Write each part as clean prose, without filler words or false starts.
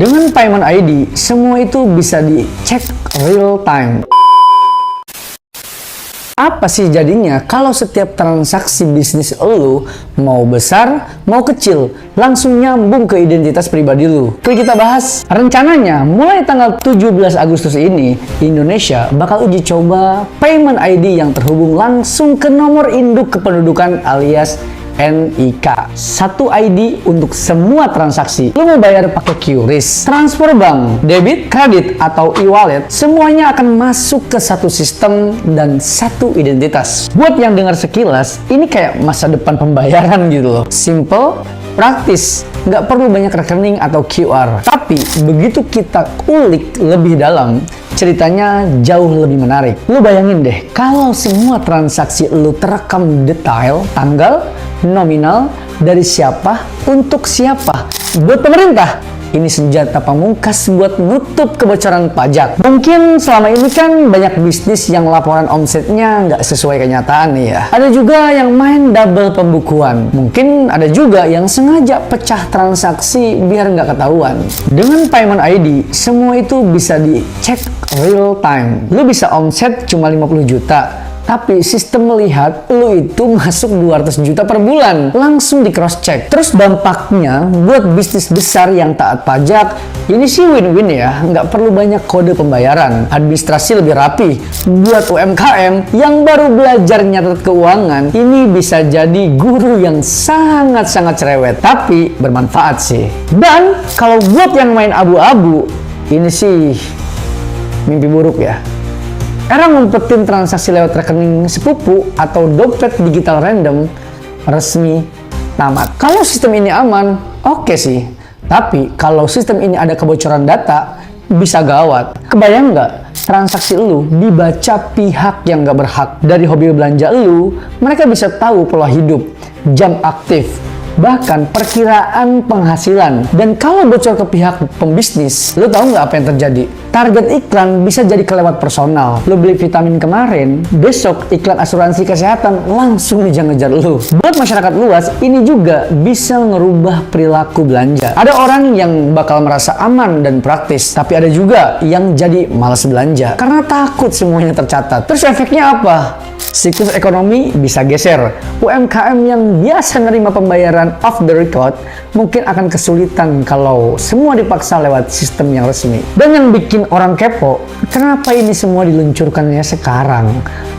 Dengan Payment ID, semua itu bisa dicek real time. Apa sih jadinya kalau setiap transaksi bisnis lu, mau besar, mau kecil, langsung nyambung ke identitas pribadi lu? Klik kita bahas. Rencananya, mulai tanggal 17 Agustus ini, Indonesia bakal uji coba Payment ID yang terhubung langsung ke nomor induk kependudukan alias NIK. Satu ID untuk semua transaksi. Lu mau bayar pakai QRIS, transfer bank, debit, kredit, atau e-wallet, semuanya akan masuk ke satu sistem dan satu identitas. Buat yang dengar sekilas, ini kayak masa depan pembayaran gitu loh. Simple, praktis, nggak perlu banyak rekening atau QR. Tapi begitu kita ulik lebih dalam, ceritanya jauh lebih menarik. Lu bayangin deh, kalau semua transaksi lu terekam detail, tanggal, nominal, dari siapa, untuk siapa. Buat pemerintah, ini senjata pamungkas buat nutup kebocoran pajak. Mungkin selama ini kan banyak bisnis yang laporan omsetnya nggak sesuai kenyataan nih ya. Ada juga yang main double pembukuan. Mungkin ada juga yang sengaja pecah transaksi biar nggak ketahuan. Dengan Payment ID, semua itu bisa dicek real time. Lu bisa omset cuma 50 juta. Tapi sistem melihat lu itu masuk 200 juta per bulan. Langsung di cross check. Terus dampaknya buat bisnis besar yang taat pajak, ini sih win-win ya. Nggak perlu banyak kode pembayaran. Administrasi lebih rapi. Buat UMKM yang baru belajar nyatet keuangan, ini bisa jadi guru yang sangat-sangat cerewet. Tapi bermanfaat sih. Dan kalau buat yang main abu-abu, ini sih mimpi buruk ya. Era ngumpetin transaksi lewat rekening sepupu atau dompet digital random resmi tamat. Kalau sistem ini aman, oke sih. Tapi kalau sistem ini ada kebocoran data, bisa gawat. Kebayang nggak? Transaksi lu dibaca pihak yang nggak berhak. Dari hobi belanja lu, mereka bisa tahu pola hidup, jam aktif, bahkan perkiraan penghasilan. Dan kalau bocor ke pihak pembisnis, lu tahu nggak apa yang terjadi? Target iklan bisa jadi kelewat personal. Lu beli vitamin kemarin, besok iklan asuransi kesehatan langsung ngejar-ngejar lu. Buat masyarakat luas, ini juga bisa ngerubah perilaku belanja. Ada orang yang bakal merasa aman dan praktis, tapi ada juga yang jadi malas belanja karena takut semuanya tercatat. Terus efeknya apa? Siklus ekonomi bisa geser. UMKM yang biasa nerima pembayaran off the record mungkin akan kesulitan kalau semua dipaksa lewat sistem yang resmi. Dan yang bikin orang kepo, kenapa ini semua diluncurkannya sekarang?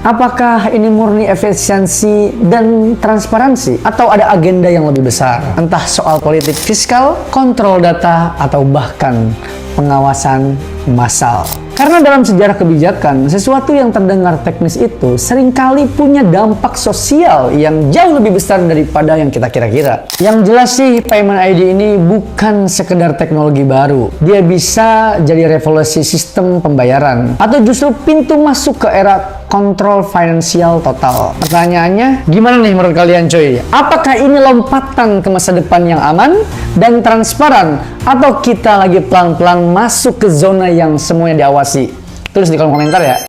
Apakah ini murni efisiensi dan transparansi? Atau ada agenda yang lebih besar? Entah soal politik fiskal, kontrol data, atau bahkan pengawasan massal. Karena dalam sejarah kebijakan, sesuatu yang terdengar teknis itu seringkali punya dampak sosial yang jauh lebih besar daripada yang kita kira-kira. Yang jelas sih, Payment ID ini bukan sekedar teknologi baru. Dia bisa jadi revolusi sistem pembayaran, atau justru pintu masuk ke era kontrol finansial total. Pertanyaannya, gimana nih menurut kalian coy? Apakah ini lompatan ke masa depan yang aman dan transparan? Atau kita lagi pelan-pelan masuk ke zona yang semuanya diawasi? Tulis di kolom komentar ya.